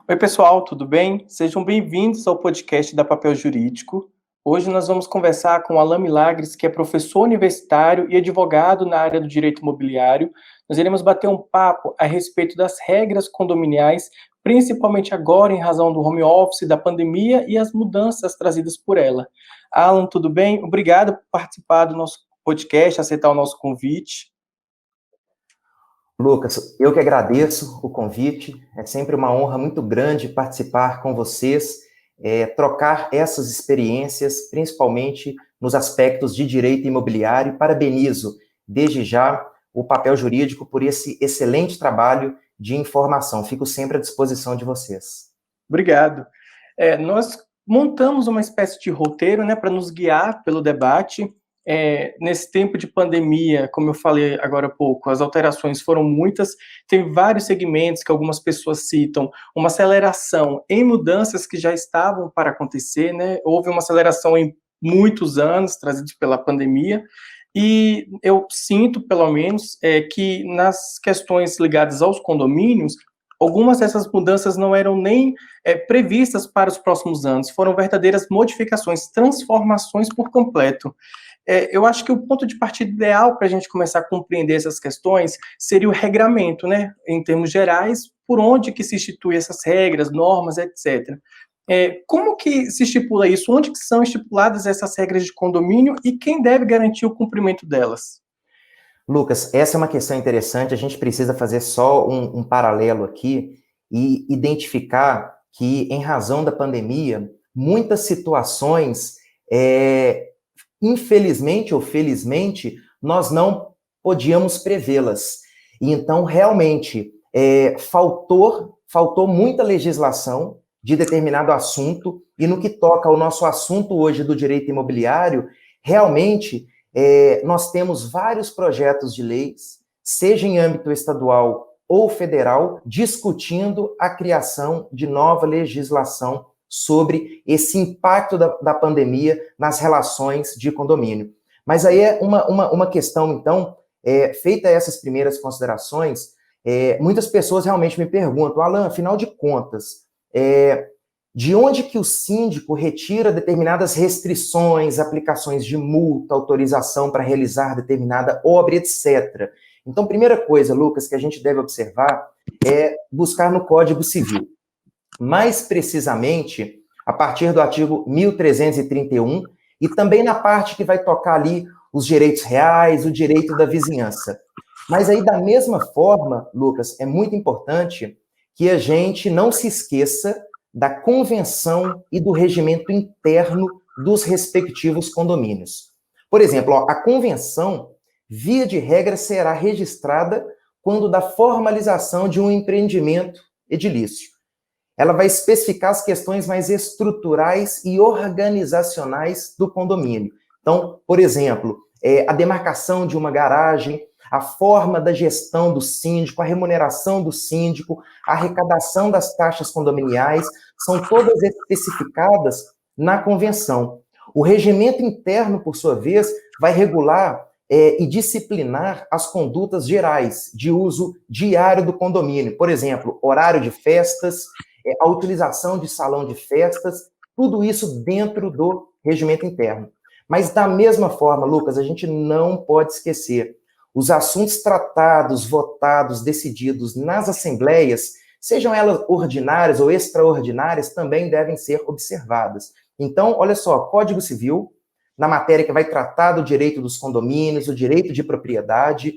Oi, pessoal, tudo bem? Sejam bem-vindos ao podcast da Papel Jurídico. Hoje nós vamos conversar com Alan Milagres, que é professor universitário e advogado na área do direito imobiliário. Nós iremos bater um papo a respeito das regras condominiais, principalmente agora em razão do home office, da pandemia e as mudanças trazidas por ela. Alan, tudo bem? Obrigado por participar do nosso podcast, aceitar o nosso convite. Lucas, eu que agradeço o convite, é sempre uma honra muito grande participar com vocês, trocar essas experiências, principalmente nos aspectos de direito imobiliário. Parabenizo, desde já, o Papel Jurídico por esse excelente trabalho de informação. Fico sempre à disposição de vocês. Obrigado. Nós montamos uma espécie de roteiro, né, para nos guiar pelo debate. Nesse tempo de pandemia, como eu falei agora há pouco, as alterações foram muitas, tem vários segmentos que algumas pessoas citam, uma aceleração em mudanças que já estavam para acontecer, né? Houve uma aceleração em muitos anos, trazidos pela pandemia, e eu sinto, pelo menos, que nas questões ligadas aos condomínios, algumas dessas mudanças não eram nem previstas para os próximos anos, foram verdadeiras modificações, transformações por completo. Eu acho que o ponto de partida ideal para a gente começar a compreender essas questões seria o regramento, né, em termos gerais, por onde que se institui essas regras, normas, etc. Como que se estipula isso? Onde que são estipuladas essas regras de condomínio e quem deve garantir o cumprimento delas? Lucas, essa é uma questão interessante, a gente precisa fazer só um paralelo aqui e identificar que, em razão da pandemia, muitas situações, infelizmente ou felizmente, nós não podíamos prevê-las. E então, realmente, faltou muita legislação de determinado assunto, e no que toca ao nosso assunto hoje do direito imobiliário, realmente nós temos vários projetos de leis, seja em âmbito estadual ou federal, discutindo a criação de nova legislação sobre esse impacto da pandemia nas relações de condomínio. Mas aí é uma questão, então, feita essas primeiras considerações, muitas pessoas realmente me perguntam, Alan, afinal de contas, de onde que o síndico retira determinadas restrições, aplicações de multa, autorização para realizar determinada obra, etc. Então, primeira coisa, Lucas, que a gente deve observar é buscar no Código Civil. Mais precisamente, a partir do artigo 1331, e também na parte que vai tocar ali os direitos reais, o direito da vizinhança. Mas aí, da mesma forma, Lucas, é muito importante que a gente não se esqueça da convenção e do regimento interno dos respectivos condomínios. Por exemplo, a convenção, via de regra, será registrada quando da formalização de um empreendimento edilício. Ela vai especificar as questões mais estruturais e organizacionais do condomínio. Então, por exemplo, a demarcação de uma garagem, a forma da gestão do síndico, a remuneração do síndico, a arrecadação das taxas condominiais, são todas especificadas na convenção. O regimento interno, por sua vez, vai regular e disciplinar as condutas gerais de uso diário do condomínio. Por exemplo, horário de festas, a utilização de salão de festas, tudo isso dentro do regimento interno. Mas, da mesma forma, Lucas, a gente não pode esquecer, os assuntos tratados, votados, decididos nas assembleias, sejam elas ordinárias ou extraordinárias, também devem ser observadas. Então, olha só, Código Civil, na matéria que vai tratar do direito dos condomínios, o direito de propriedade,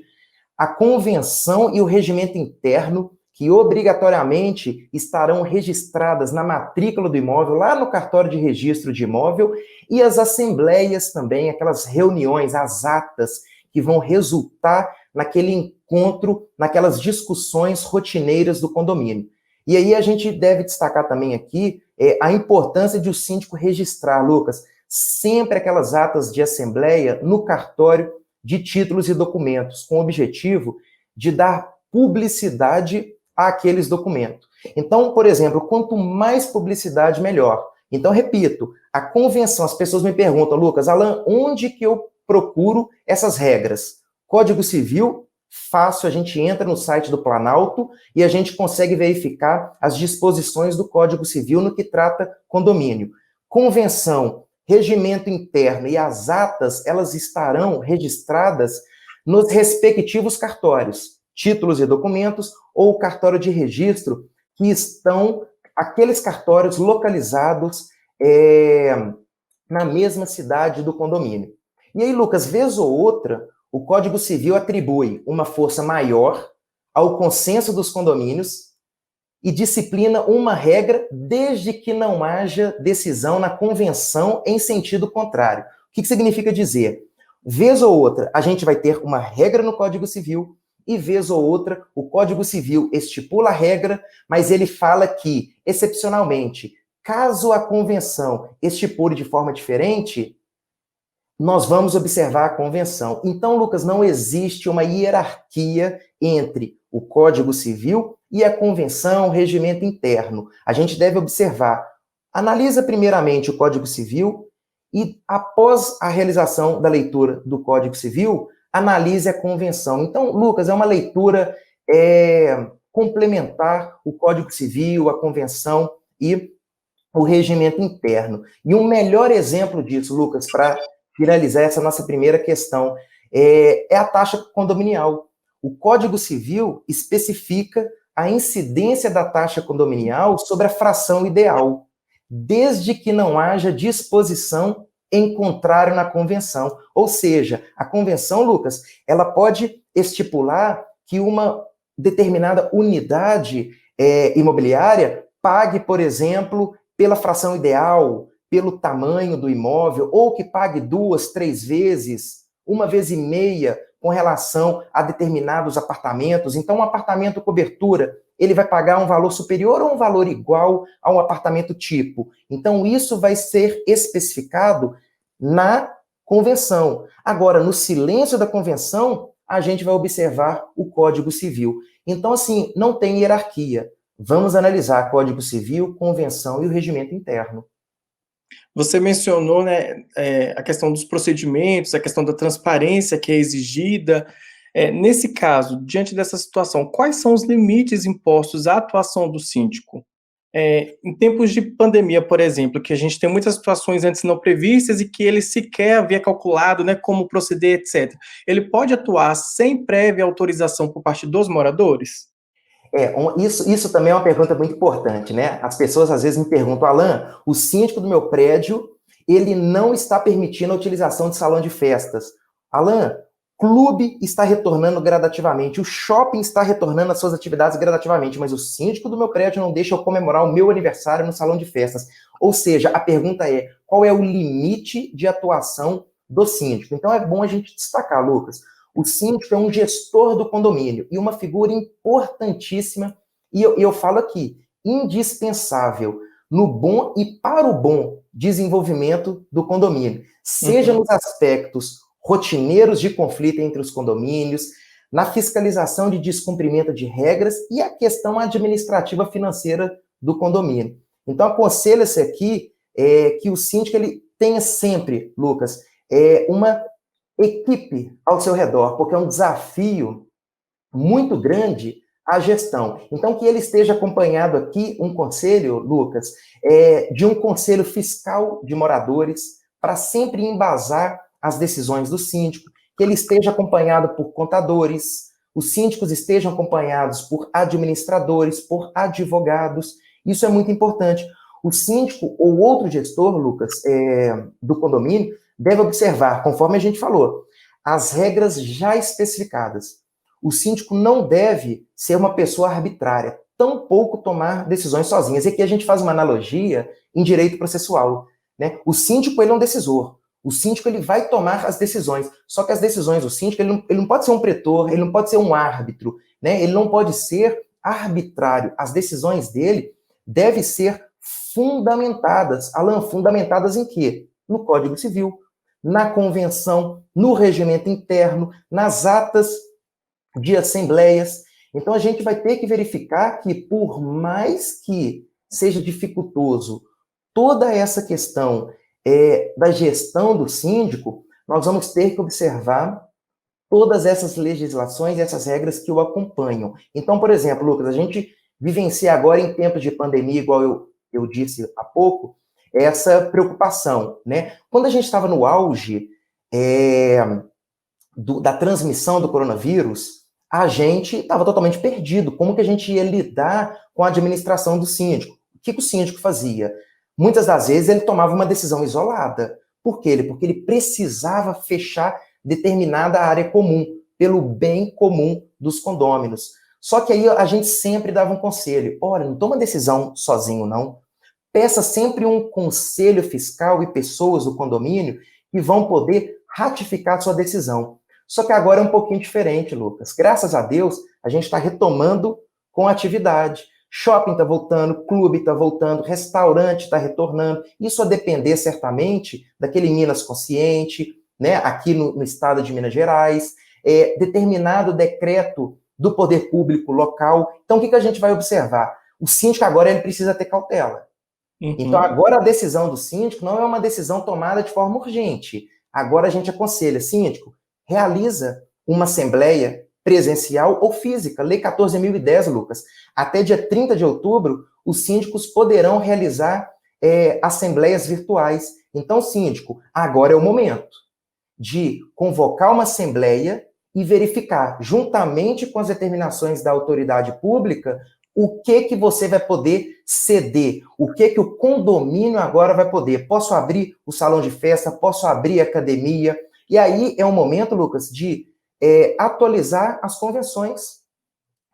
a convenção e o regimento interno, que obrigatoriamente estarão registradas na matrícula do imóvel, lá no cartório de registro de imóvel, e as assembleias também, aquelas reuniões, as atas, que vão resultar naquele encontro, naquelas discussões rotineiras do condomínio. E aí a gente deve destacar também aqui a importância de o síndico registrar, Lucas, sempre aquelas atas de assembleia no cartório de títulos e documentos, com o objetivo de dar publicidade àqueles documentos. Então, por exemplo, quanto mais publicidade, melhor. Então, repito, a convenção, as pessoas me perguntam, Lucas, Alan, onde que eu procuro essas regras? Código Civil, fácil, a gente entra no site do Planalto e a gente consegue verificar as disposições do Código Civil no que trata condomínio. Convenção, regimento interno e as atas, elas estarão registradas nos respectivos cartórios, títulos e documentos ou cartório de registro, que estão aqueles cartórios localizados na mesma cidade do condomínio. E aí, Lucas, vez ou outra, o Código Civil atribui uma força maior ao consenso dos condomínios e disciplina uma regra desde que não haja decisão na convenção em sentido contrário. O que significa dizer? Vez ou outra, a gente vai ter uma regra no Código Civil e vez ou outra, o Código Civil estipula a regra, mas ele fala que, excepcionalmente, caso a convenção estipule de forma diferente, nós vamos observar a convenção. Então, Lucas, não existe uma hierarquia entre o Código Civil e a convenção, o regimento interno. A gente deve observar. Analisa primeiramente o Código Civil e, após a realização da leitura do Código Civil, analise a convenção. Então, Lucas, é uma leitura complementar o Código Civil, a convenção e o regimento interno. E um melhor exemplo disso, Lucas, para finalizar essa nossa primeira questão, é a taxa condominial. O Código Civil especifica a incidência da taxa condominial sobre a fração ideal, desde que não haja disposição em contrário na convenção. Ou seja, a convenção, Lucas, ela pode estipular que uma determinada unidade imobiliária pague, por exemplo, pela fração ideal, pelo tamanho do imóvel, ou que pague 2, 3 vezes, 1,5 vezes com relação a determinados apartamentos. Então, um apartamento cobertura, ele vai pagar um valor superior ou um valor igual ao apartamento tipo. Então, isso vai ser especificado na convenção. Agora, no silêncio da convenção, a gente vai observar o Código Civil. Então, assim, não tem hierarquia. Vamos analisar Código Civil, convenção e o regimento interno. Você mencionou, né, a questão dos procedimentos, a questão da transparência que é exigida. Nesse caso, diante dessa situação, quais são os limites impostos à atuação do síndico? Em tempos de pandemia, por exemplo, que a gente tem muitas situações antes não previstas e que ele sequer havia calculado, né, como proceder, etc. Ele pode atuar sem prévia autorização por parte dos moradores? Isso também é uma pergunta muito importante, né? As pessoas às vezes me perguntam, Alan, o síndico do meu prédio, ele não está permitindo a utilização de salão de festas. Alan, clube está retornando gradativamente, o shopping está retornando às suas atividades gradativamente, mas o síndico do meu prédio não deixa eu comemorar o meu aniversário no salão de festas. Ou seja, a pergunta é, qual é o limite de atuação do síndico? Então é bom a gente destacar, Lucas. O síndico é um gestor do condomínio e uma figura importantíssima, e eu falo aqui, indispensável no bom e para o bom desenvolvimento do condomínio, seja nos aspectos rotineiros de conflito entre os condomínios, na fiscalização de descumprimento de regras e a questão administrativa financeira do condomínio. Então, aconselha-se aqui que o síndico ele tenha sempre, Lucas, uma equipe ao seu redor, porque é um desafio muito grande a gestão. Então, que ele esteja acompanhado aqui, um conselho, Lucas, de um conselho fiscal de moradores, para sempre embasar as decisões do síndico, que ele esteja acompanhado por contadores, os síndicos estejam acompanhados por administradores, por advogados. Isso é muito importante. O síndico ou outro gestor, Lucas, do condomínio, deve observar, conforme a gente falou, as regras já especificadas. O síndico não deve ser uma pessoa arbitrária, tampouco tomar decisões sozinhas. E aqui a gente faz uma analogia em direito processual, né? O síndico ele é um decisor. O síndico ele vai tomar as decisões. Só que as decisões do síndico ele não pode ser um pretor, ele não pode ser um árbitro, né? Ele não pode ser arbitrário. As decisões dele devem ser fundamentadas. Alan, fundamentadas em quê? No Código Civil, na convenção, no regimento interno, nas atas de assembleias. Então, a gente vai ter que verificar que, por mais que seja dificultoso toda essa questão da gestão do síndico, nós vamos ter que observar todas essas legislações e essas regras que o acompanham. Então, por exemplo, Lucas, a gente vivencia agora em tempos de pandemia, igual eu disse há pouco, essa preocupação, né? Quando a gente estava no auge da transmissão do coronavírus, a gente estava totalmente perdido. Como que a gente ia lidar com a administração do síndico? O que o síndico fazia? Muitas das vezes ele tomava uma decisão isolada. Por quê? Porque ele precisava fechar determinada área comum, pelo bem comum dos condôminos. Só que aí a gente sempre dava um conselho. Olha, não toma decisão sozinho, não. Peça sempre um conselho fiscal e pessoas do condomínio que vão poder ratificar a sua decisão. Só que agora é um pouquinho diferente, Lucas. Graças a Deus, a gente está retomando com atividade. Shopping está voltando, clube está voltando, restaurante está retornando. Isso a depender, certamente, daquele Minas Consciente, né, aqui no estado de Minas Gerais, determinado decreto do poder público local. Então, o que a gente vai observar? O síndico agora ele precisa ter cautela. Uhum. Então, agora a decisão do síndico não é uma decisão tomada de forma urgente. Agora a gente aconselha, síndico, realiza uma assembleia presencial ou física. Lei 14.010, Lucas. Até dia 30 de outubro, os síndicos poderão realizar assembleias virtuais. Então, síndico, agora é o momento de convocar uma assembleia e verificar, juntamente com as determinações da autoridade pública, o que você vai poder ceder, o que o condomínio agora vai poder. Posso abrir o salão de festa, posso abrir a academia. E aí é um momento, Lucas, de atualizar as convenções,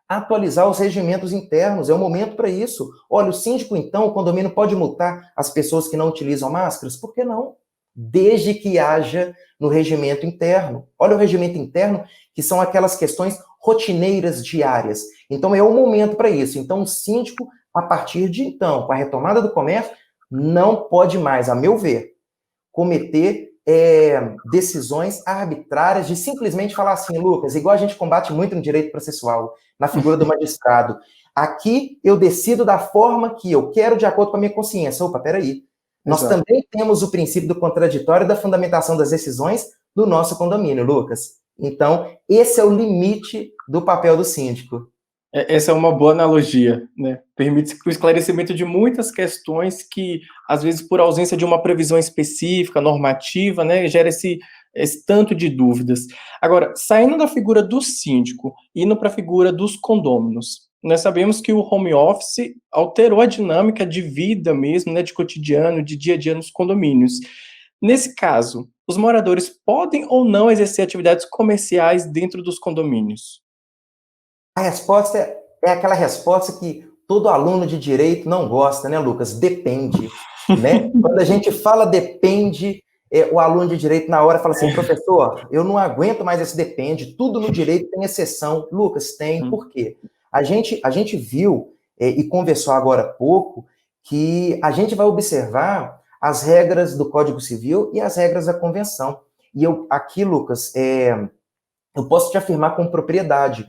atualizar os regimentos internos, é um momento para isso. Olha, o síndico, então, o condomínio pode multar as pessoas que não utilizam máscaras? Por que não? Desde que haja no regimento interno. Olha o regimento interno, que são aquelas questões rotineiras diárias. Então, é o momento para isso. Então, o síndico, a partir de então, com a retomada do comércio, não pode mais, a meu ver, cometer decisões arbitrárias de simplesmente falar assim, Lucas, igual a gente combate muito no direito processual, na figura do magistrado. Aqui eu decido da forma que eu quero, de acordo com a minha consciência. Opa, peraí. Nós também temos o princípio do contraditório e da fundamentação das decisões do nosso condomínio, Lucas. Então, esse é o limite do papel do síndico. Essa é uma boa analogia, né? Permite o esclarecimento de muitas questões que, às vezes, por ausência de uma previsão específica, normativa, né, gera esse tanto de dúvidas. Agora, saindo da figura do síndico, indo para a figura dos condôminos, nós sabemos que o home office alterou a dinâmica de vida mesmo, né, de cotidiano, de dia a dia nos condomínios. Nesse caso, os moradores podem ou não exercer atividades comerciais dentro dos condomínios? A resposta é aquela resposta que todo aluno de direito não gosta, né, Lucas? Depende, né? Quando a gente fala depende, o aluno de direito na hora fala assim, professor, eu não aguento mais esse depende, tudo no direito tem exceção. Lucas, tem, por quê? A gente viu e conversou agora há pouco que a gente vai observar as regras do Código Civil e as regras da Convenção. E aqui, Lucas, eu posso te afirmar com propriedade,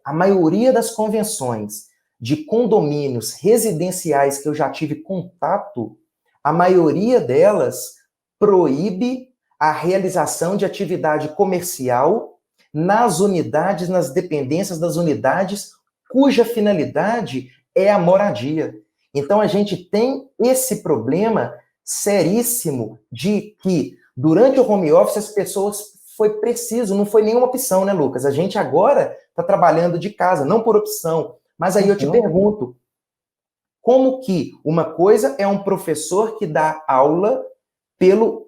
a maioria das convenções de condomínios residenciais que eu já tive contato, a maioria delas proíbe a realização de atividade comercial nas unidades, nas dependências das unidades, cuja finalidade é a moradia. Então, a gente tem esse problema seríssimo de que, durante o home office, as pessoas foi preciso, não foi nenhuma opção, né, Lucas? A gente agora está trabalhando de casa, não por opção. Mas aí eu te pergunto, como que uma coisa é um professor que dá aula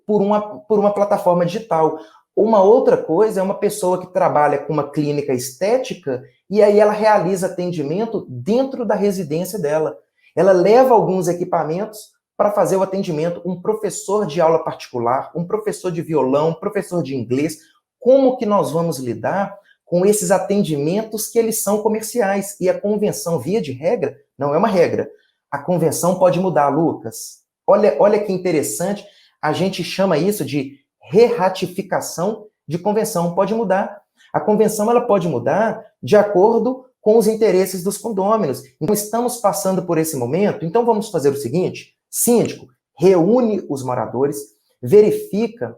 por uma plataforma digital? Uma outra coisa é uma pessoa que trabalha com uma clínica estética e aí ela realiza atendimento dentro da residência dela. Ela leva alguns equipamentos para fazer o atendimento, um professor de aula particular, um professor de violão, um professor de inglês. Como que nós vamos lidar com esses atendimentos que eles são comerciais? E a convenção, via de regra, não é uma regra. A convenção pode mudar, Lucas. Olha que interessante, a gente chama isso de re-ratificação de convenção. Pode mudar. A convenção ela pode mudar de acordo com os interesses dos condôminos. Então, estamos passando por esse momento, então vamos fazer o seguinte, síndico, reúne os moradores, verifica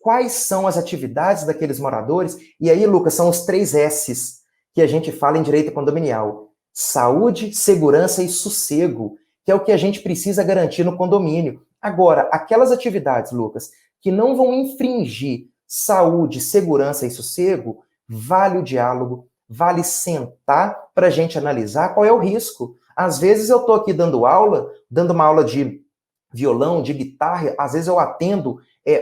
quais são as atividades daqueles moradores. E aí, Lucas, são os 3 S's que a gente fala em direito condominial: saúde, segurança e sossego, que é o que a gente precisa garantir no condomínio. Agora, aquelas atividades, Lucas, que não vão infringir saúde, segurança e sossego, vale o diálogo, vale sentar para a gente analisar qual é o risco. Às vezes eu estou aqui dando uma aula de violão, de guitarra, às vezes eu atendo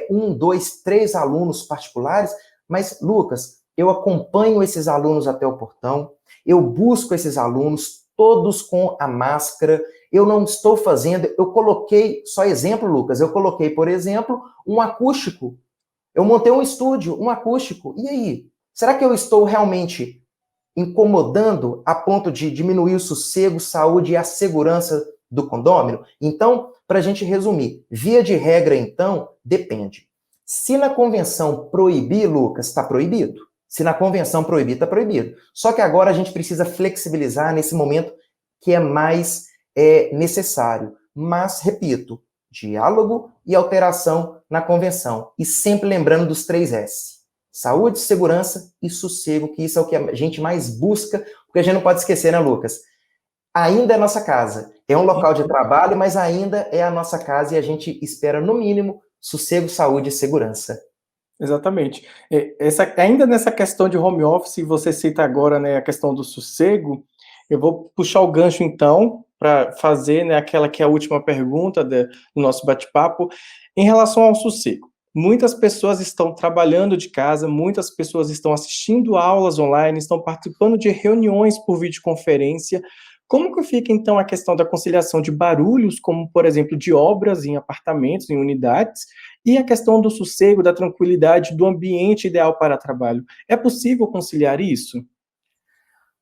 1, 2, 3 alunos particulares, mas, Lucas, eu acompanho esses alunos até o portão, eu busco esses alunos, todos com a máscara, eu não estou fazendo, eu coloquei, só exemplo, Lucas, eu coloquei, por exemplo, um acústico. Eu montei um estúdio, um acústico. E aí? Será que eu estou realmente incomodando a ponto de diminuir o sossego, saúde e a segurança do condômino? Então, para a gente resumir, via de regra, então, depende. Se na convenção proibir, Lucas, está proibido. Se na convenção proibir, está proibido. Só que agora a gente precisa flexibilizar nesse momento que é mais necessário. Mas, repito, diálogo e alteração na convenção. E sempre lembrando dos 3 S. Saúde, segurança e sossego, que isso é o que a gente mais busca, porque a gente não pode esquecer, né, Lucas? Ainda é nossa casa. É um local de trabalho, mas ainda é a nossa casa e a gente espera, no mínimo, sossego, saúde e segurança. Exatamente. Ainda nessa questão de home office, você cita agora, né, a questão do sossego, eu vou puxar o gancho, então, para fazer, né, aquela que é a última pergunta do nosso bate-papo, em relação ao sossego. Muitas pessoas estão trabalhando de casa, muitas pessoas estão assistindo aulas online, estão participando de reuniões por videoconferência. Como que fica, então, a questão da conciliação de barulhos, como, por exemplo, de obras em apartamentos, em unidades, e a questão do sossego, da tranquilidade, do ambiente ideal para trabalho? É possível conciliar isso?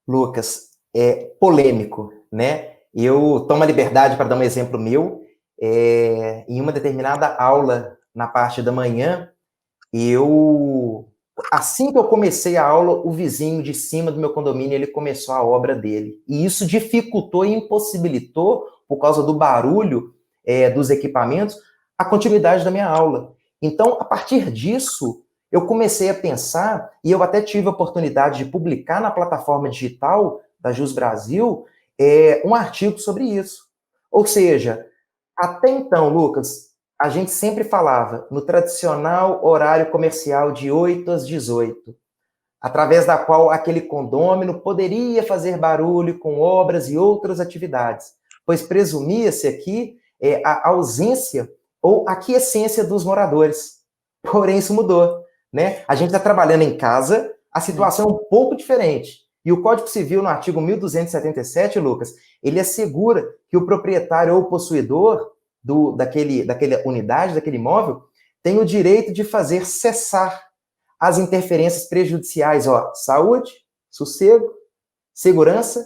Lucas, é polêmico, né? Eu tomo a liberdade para dar um exemplo meu. Em uma determinada aula, na parte da manhã, assim que eu comecei a aula, o vizinho de cima do meu condomínio, ele começou a obra dele. E isso dificultou e impossibilitou, por causa do barulho dos equipamentos, a continuidade da minha aula. Então, a partir disso, eu comecei a pensar, e eu até tive a oportunidade de publicar na plataforma digital da Jus Brasil um artigo sobre isso. Ou seja, até então, Lucas, a gente sempre falava no tradicional horário comercial de 8 às 18, através da qual aquele condômino poderia fazer barulho com obras e outras atividades, pois presumia-se aqui a ausência ou a aquiescência dos moradores. Porém, isso mudou, né? A gente está trabalhando em casa, a situação é um pouco diferente. E o Código Civil, no artigo 1277, Lucas, ele assegura que o proprietário ou possuidor daquela unidade, daquele imóvel, tem o direito de fazer cessar as interferências prejudiciais, saúde, sossego, segurança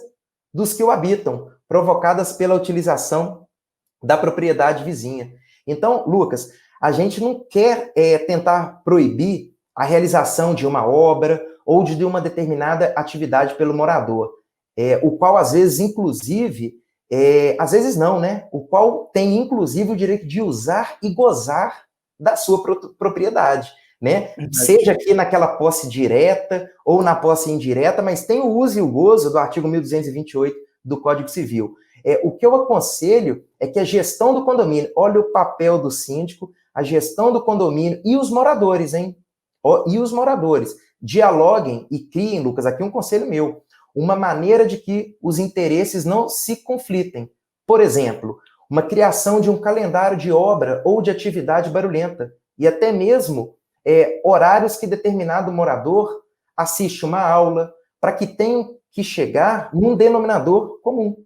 dos que o habitam, provocadas pela utilização da propriedade vizinha. Então, Lucas, a gente não quer tentar proibir a realização de uma obra ou de uma determinada atividade pelo morador, o qual, às vezes, inclusive, às vezes não, né? O qual tem, inclusive, o direito de usar e gozar da sua propriedade, né? Seja aqui naquela posse direta ou na posse indireta, mas tem o uso e o gozo do artigo 1228 do Código Civil. O que eu aconselho é que a gestão do condomínio, olha o papel do síndico, a gestão do condomínio e os moradores, hein? E os moradores dialoguem e criem, Lucas, aqui um conselho meu, uma maneira de que os interesses não se conflitem. Por exemplo, uma criação de um calendário de obra ou de atividade barulhenta, e até mesmo horários que determinado morador assiste uma aula, para que tenham que chegar num denominador comum.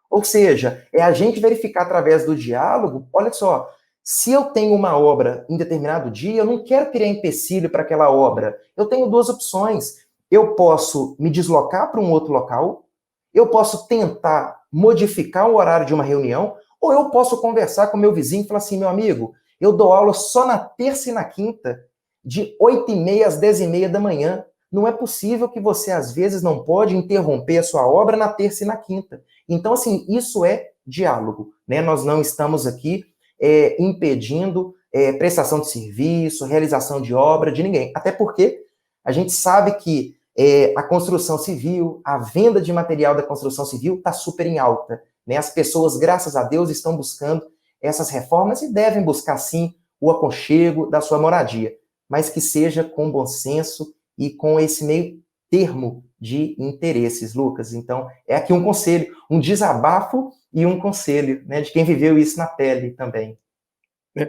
Ou seja, é a gente verificar através do diálogo, olha só, se eu tenho uma obra em determinado dia, eu não quero criar empecilho para aquela obra. Eu tenho 2 opções. Eu posso me deslocar para um outro local, eu posso tentar modificar o horário de uma reunião, ou eu posso conversar com meu vizinho e falar assim, meu amigo, eu dou aula só na terça e na quinta, de 8h30 às 10h30 da manhã. Não é possível que você, às vezes, não pode interromper a sua obra na terça e na quinta. Então, assim, isso é diálogo, né? Nós não estamos aqui impedindo prestação de serviço, realização de obra de ninguém. Até porque a gente sabe que a construção civil, a venda de material da construção civil está super em alta. Né? As pessoas, graças a Deus, estão buscando essas reformas e devem buscar, sim, o aconchego da sua moradia, mas que seja com bom senso e com esse meio termo de interesses, Lucas. Então, é aqui um conselho, um desabafo e um conselho, né, de quem viveu isso na pele também.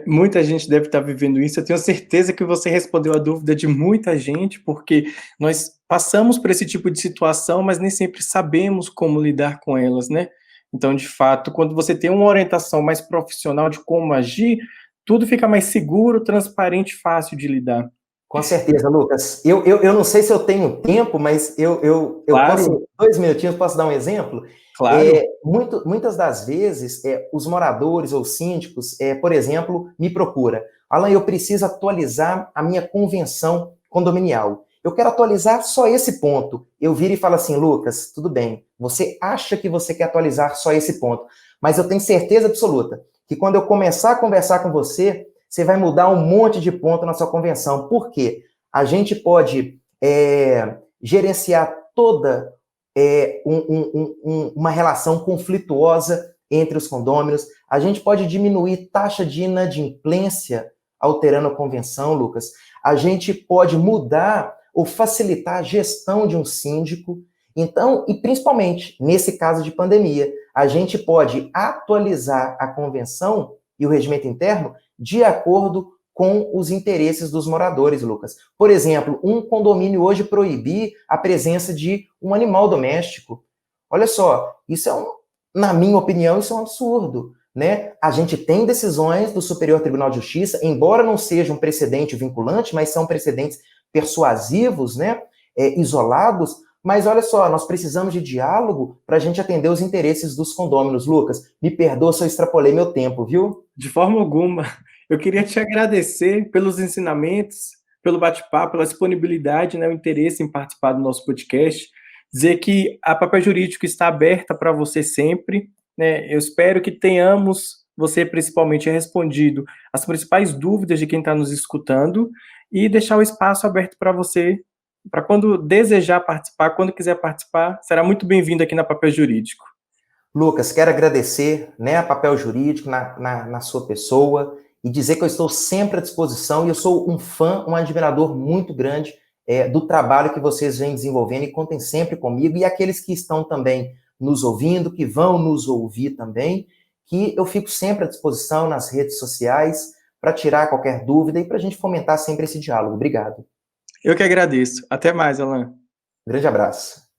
Muita gente deve estar vivendo isso. Eu tenho certeza que você respondeu a dúvida de muita gente, porque nós passamos por esse tipo de situação, mas nem sempre sabemos como lidar com elas, né? Então, de fato, quando você tem uma orientação mais profissional de como agir, tudo fica mais seguro, transparente, fácil de lidar. Com certeza, Lucas. Eu não sei se eu tenho tempo, mas eu Claro, posso, 2 minutinhos, posso dar um exemplo? claro. Muitas das vezes, os moradores ou síndicos, por exemplo, me procura. Alan, eu preciso atualizar a minha convenção condominial. Eu quero atualizar só esse ponto. Eu viro e falo assim, Lucas, tudo bem, você acha que você quer atualizar só esse ponto, mas eu tenho certeza absoluta que quando eu começar a conversar com você, você vai mudar um monte de ponto na sua convenção. Por quê? A gente pode gerenciar toda uma relação conflituosa entre os condôminos. A gente pode diminuir taxa de inadimplência alterando a convenção, Lucas. A gente pode mudar ou facilitar a gestão de um síndico. Então, e principalmente nesse caso de pandemia, a gente pode atualizar a convenção e o regimento interno de acordo com os interesses dos moradores, Lucas. Por exemplo, um condomínio hoje proibir a presença de um animal doméstico. Olha só, isso na minha opinião, isso é um absurdo. Né? A gente tem decisões do Superior Tribunal de Justiça, embora não seja um precedente vinculante, mas são precedentes persuasivos, né? Isolados, mas olha só, nós precisamos de diálogo para a gente atender os interesses dos condôminos. Lucas, me perdoa se eu extrapolei meu tempo, viu? De forma alguma. Eu queria te agradecer pelos ensinamentos, pelo bate-papo, pela disponibilidade, né, o interesse em participar do nosso podcast. Dizer que a Papel Jurídico está aberta para você sempre. Né? Eu espero que tenhamos, você principalmente, respondido as principais dúvidas de quem está nos escutando e deixar o espaço aberto para você, para quando desejar participar, quando quiser participar, será muito bem-vindo aqui na Papel Jurídico. Lucas, quero agradecer, né, a Papel Jurídico na sua pessoa e dizer que eu estou sempre à disposição e eu sou um fã, um admirador muito grande do trabalho que vocês vêm desenvolvendo e contem sempre comigo e aqueles que estão também nos ouvindo, que vão nos ouvir também, que eu fico sempre à disposição nas redes sociais para tirar qualquer dúvida e para a gente fomentar sempre esse diálogo. Obrigado. Eu que agradeço. Até mais, Alan. Grande abraço.